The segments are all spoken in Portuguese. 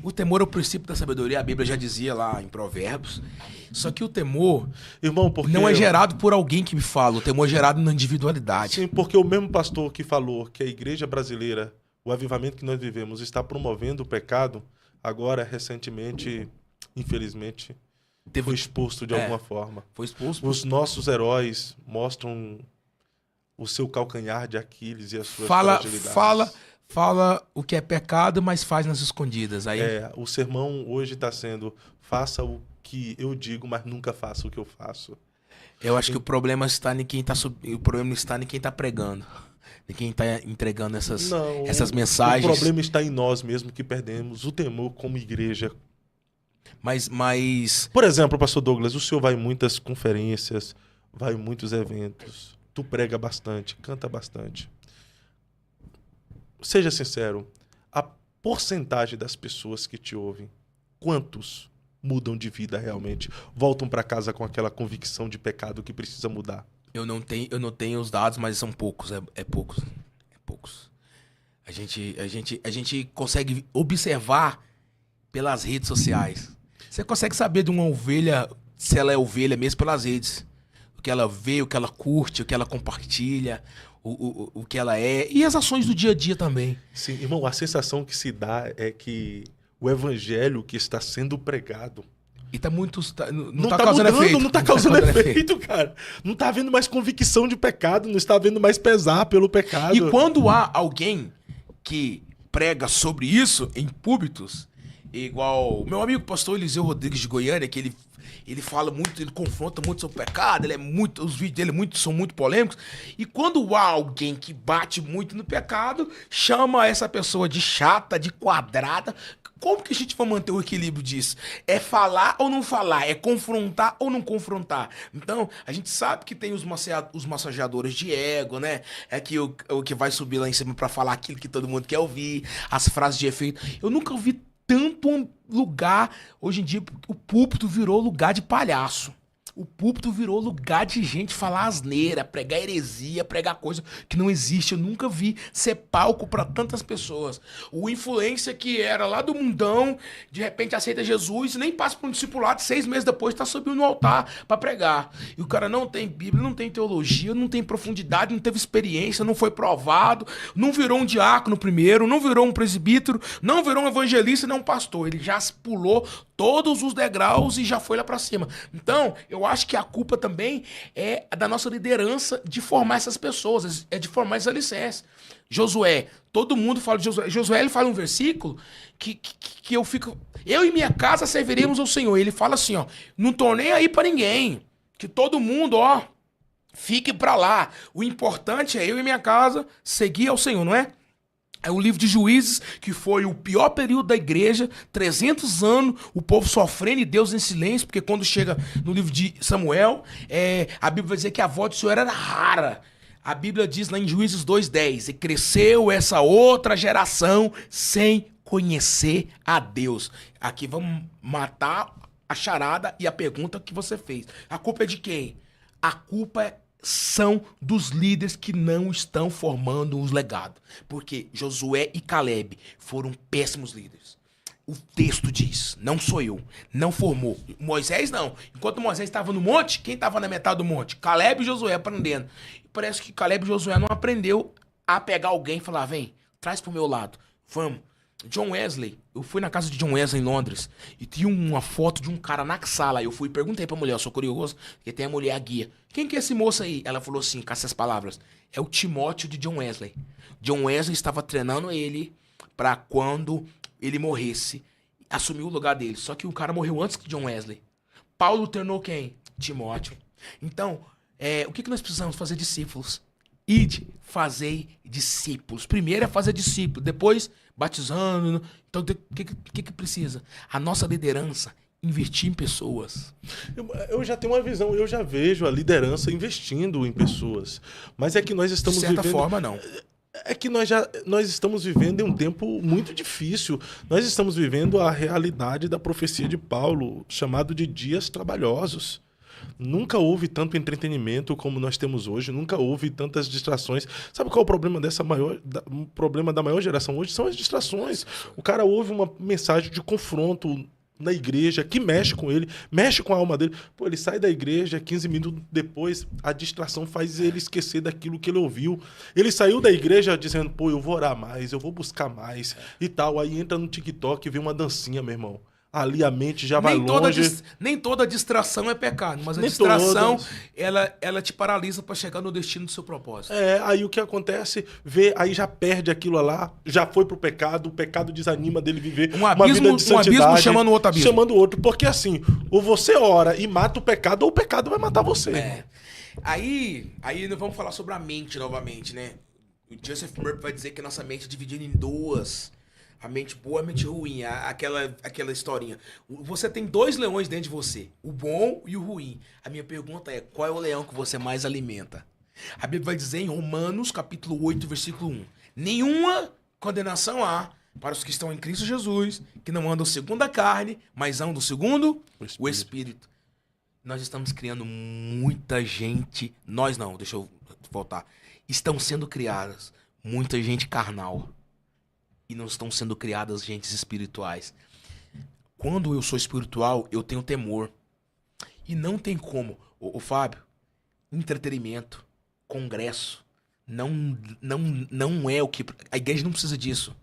O temor é o princípio da sabedoria, a Bíblia já dizia lá em Provérbios. Só que o temor, Irmão, porque não é gerado por alguém que me fala, o temor é gerado na individualidade. Sim, porque o mesmo pastor que falou que a igreja brasileira, o avivamento que nós vivemos, está promovendo o pecado, agora, recentemente, infelizmente, foi exposto de alguma forma. Foi exposto. Os nossos heróis mostram o seu calcanhar de Aquiles e as suas fragilidades. Fala o que é pecado, mas faz nas escondidas. Aí... O sermão hoje está sendo: faça o que eu digo, mas nunca faça o que eu faço. Eu acho que o problema está em quem está o problema está em quem está pregando, em quem está entregando essas mensagens. O problema está em nós mesmos que perdemos o temor como igreja. Mas... Por exemplo, pastor Douglas, o senhor vai em muitas conferências, vai em muitos eventos, tu prega bastante, canta bastante. Seja sincero, a porcentagem das pessoas que te ouvem, quantos mudam de vida realmente? Voltam para casa com aquela convicção de pecado que precisa mudar? Eu não tenho os dados, mas são poucos, poucos. É poucos. A gente consegue observar pelas redes sociais. Você consegue saber de uma ovelha, se ela é ovelha mesmo pelas redes. O que ela vê, o que ela curte, o que ela compartilha, o que ela é. E as ações do dia a dia também. Sim, irmão, a sensação que se dá é que o evangelho que está sendo pregado... E tá muito... Não tá causando mudando, efeito. Não tá causando efeito, cara. Não tá havendo mais convicção de pecado, não está havendo mais pesar pelo pecado. E quando há alguém que prega sobre isso em púlpitos, igual o meu amigo pastor Eliseu Rodrigues de Goiânia, que ele fala muito, ele confronta muito sobre o pecado, os vídeos dele são muito polêmicos. E quando há alguém que bate muito no pecado, chama essa pessoa de chata, de quadrada. Como que a gente vai manter o equilíbrio disso? É falar ou não falar? É confrontar ou não confrontar? Então, a gente sabe que tem os massageadores de ego, né? É que o que vai subir lá em cima pra falar aquilo que todo mundo quer ouvir, as frases de efeito. Eu nunca vi tanto um lugar... Hoje em dia, o púlpito virou lugar de palhaço. O púlpito virou lugar de gente falar asneira, pregar heresia, pregar coisa que não existe. Eu nunca vi ser palco para tantas pessoas. O influencer que era lá do mundão, de repente aceita Jesus e nem passa por um discipulado, 6 meses depois tá subindo no altar para pregar. E o cara não tem Bíblia, não tem teologia, não tem profundidade, não teve experiência, não foi provado, não virou um diácono primeiro, não virou um presbítero, não virou um evangelista, não um pastor. Ele já pulou todos os degraus e já foi lá para cima. Então, eu acho que a culpa também é da nossa liderança de formar essas pessoas, é de formar esses alicerces. Josué, todo mundo fala de Josué. Josué, ele fala um versículo que eu fico... Eu e minha casa serviremos ao Senhor. Ele fala assim, ó, não tô nem aí pra ninguém. Que todo mundo, ó, fique pra lá. O importante é eu e minha casa seguir ao Senhor, não é? É o livro de Juízes, que foi o pior período da igreja, 300 anos, o povo sofrendo e Deus em silêncio, porque quando chega no livro de Samuel, a Bíblia vai dizer que a voz do Senhor era rara. A Bíblia diz lá em Juízes 2:10, e cresceu essa outra geração sem conhecer a Deus. Aqui vamos matar a charada e a pergunta que você fez. A culpa é de quem? A culpa são dos líderes que não estão formando os legados. Porque Josué e Caleb foram péssimos líderes. O texto diz, não sou eu, não formou. Moisés não. Enquanto Moisés estava no monte, quem estava na metade do monte? Caleb e Josué aprendendo. E parece que Caleb e Josué não aprendeu a pegar alguém e falar, vem, traz pro meu lado, vamos. John Wesley, eu fui na casa de John Wesley em Londres e tinha uma foto de um cara na sala. Eu fui e perguntei pra mulher, eu sou curioso, porque tem a mulher a guia. Quem que é esse moço aí? Ela falou assim, com essas palavras, é o Timóteo de John Wesley. John Wesley estava treinando ele pra quando ele morresse, assumir o lugar dele. Só que o cara morreu antes que John Wesley. Paulo treinou quem? Timóteo. Então, o que nós precisamos fazer? Discípulos. Ide, fazei discípulos. Primeiro é fazer discípulos, depois batizando. Então, o que precisa? A nossa liderança, investir em pessoas. Eu já tenho uma visão, eu já vejo a liderança investindo em pessoas. Mas é que nós estamos vivendo... De certa forma, não. É que nós estamos vivendo em um tempo muito difícil. Nós estamos vivendo a realidade da profecia de Paulo, chamado de dias trabalhosos. Nunca houve tanto entretenimento como nós temos hoje, nunca houve tantas distrações. Sabe qual é o problema o problema da maior geração hoje? São as distrações. O cara ouve uma mensagem de confronto na igreja, que mexe com ele, mexe com a alma dele. Pô, ele sai da igreja, 15 minutos depois, a distração faz ele esquecer daquilo que ele ouviu. Ele saiu da igreja dizendo, pô, eu vou orar mais, eu vou buscar mais e tal. Aí entra no TikTok e vê uma dancinha, meu irmão. Ali a mente já vai longe. Nem toda distração é pecado, mas a distração, ela te paralisa para chegar no destino do seu propósito. Aí o que acontece, aí já perde aquilo lá, já foi pro pecado, o pecado desanima dele viver uma vida de santidade. Um abismo chamando outro abismo. Chamando outro, porque assim, ou você ora e mata o pecado, ou o pecado vai matar você. Aí nós vamos falar sobre a mente novamente, né? O Joseph Murphy vai dizer que nossa mente é dividida em duas. A mente boa e a mente ruim, aquela historinha. Você tem 2 leões dentro de você, o bom e o ruim. A minha pergunta é, qual é o leão que você mais alimenta? A Bíblia vai dizer em Romanos, capítulo 8, versículo 1. Nenhuma condenação há para os que estão em Cristo Jesus, que não andam segundo a carne, mas andam segundo o Espírito. Nós estamos criando muita gente... Nós não, deixa eu voltar. Estão sendo criadas muita gente carnal. E não estão sendo criadas gentes espirituais. Quando eu sou espiritual, eu tenho temor. E não tem como. Ô Fábio, entretenimento, congresso, não é o que... A igreja não precisa disso.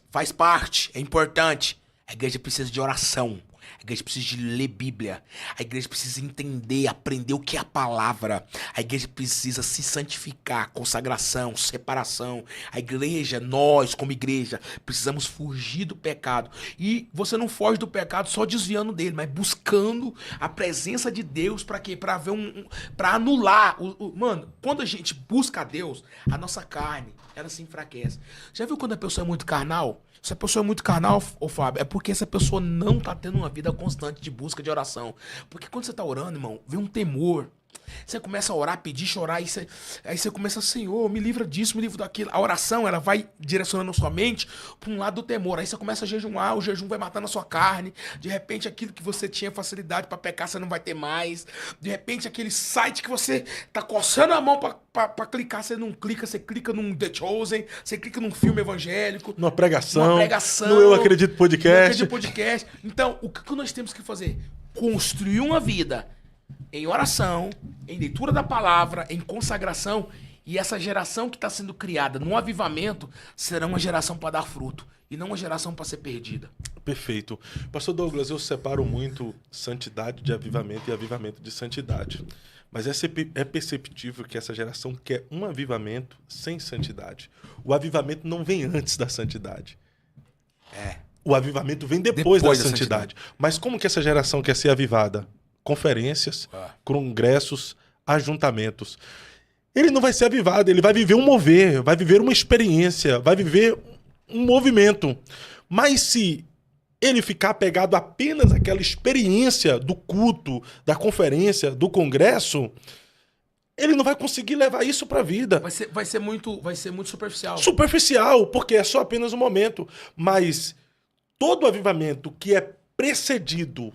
Faz parte, é importante. A igreja precisa de oração. A igreja precisa de ler Bíblia. A igreja precisa entender, aprender o que é a palavra. A igreja precisa se santificar, consagração, separação. A igreja, nós como igreja, precisamos fugir do pecado. E você não foge do pecado só desviando dele, mas buscando a presença de Deus para quê? Para ver para anular. Mano, quando a gente busca a Deus, a nossa carne, ela se enfraquece. Já viu quando a pessoa é muito carnal? Se a pessoa é muito carnal, ô Fábio, é porque essa pessoa não tá tendo uma vida constante de busca de oração. Porque quando você tá orando, irmão, vem um temor. Você começa a orar, pedir, chorar, aí você começa, Senhor, me livra disso, me livra daquilo. A oração, ela vai direcionando a sua mente para um lado do temor. Aí você começa a jejuar, o jejum vai matando a sua carne. De repente, aquilo que você tinha facilidade para pecar, você não vai ter mais. De repente, aquele site que você tá coçando a mão para clicar, você não clica, você clica num The Chosen, você clica num filme evangélico. Numa pregação. No Eu Acredito Podcast. Então, o que nós temos que fazer? Construir uma vida em oração, em leitura da palavra, em consagração, e essa geração que está sendo criada no avivamento será uma geração para dar fruto e não uma geração para ser perdida. Perfeito. Pastor Douglas, eu separo muito santidade de avivamento e avivamento de santidade. Mas é perceptível que essa geração quer um avivamento sem santidade. O avivamento não vem antes da santidade. O avivamento vem depois da santidade. Mas como que essa geração quer ser avivada? Conferências, congressos, ajuntamentos. Ele não vai ser avivado, ele vai viver um mover, vai viver uma experiência, vai viver um movimento. Mas se ele ficar apegado apenas àquela experiência do culto, da conferência, do congresso, ele não vai conseguir levar isso para a vida. Vai ser muito superficial. Superficial, porque é só apenas um momento. Mas todo avivamento que é precedido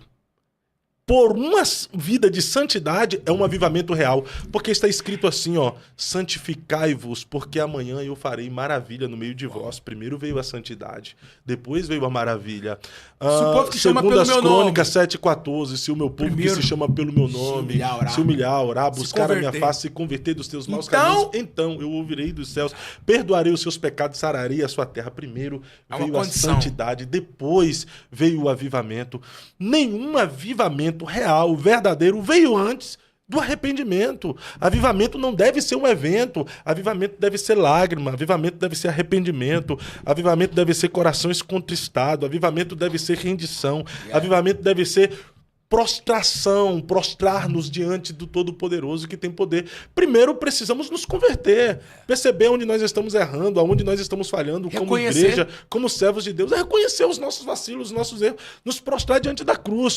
por uma vida de santidade é um avivamento real. Porque está escrito assim, ó, santificai-vos, porque amanhã eu farei maravilha no meio de vós. Primeiro veio a santidade, depois veio a maravilha. Se o povo que chama pelo meu Crônicas 7,14, se o meu povo que se chama pelo meu nome, se humilhar, orar, buscar a minha face, se converter dos teus maus caminhos, então eu ouvirei dos céus, perdoarei os seus pecados, sararei a sua terra. Primeiro veio a santidade, depois veio o avivamento. Nenhum avivamento real, verdadeiro, veio antes do arrependimento. Avivamento não deve ser um evento. Avivamento deve ser lágrima. Avivamento deve ser arrependimento. Avivamento deve ser corações contristados. Avivamento deve ser rendição. Avivamento deve ser prostração, prostrar-nos diante do Todo-Poderoso que tem poder. Primeiro precisamos nos converter, perceber onde nós estamos errando, aonde nós estamos falhando como igreja, como servos de Deus, reconhecer os nossos vacilos, os nossos erros, nos prostrar diante da cruz.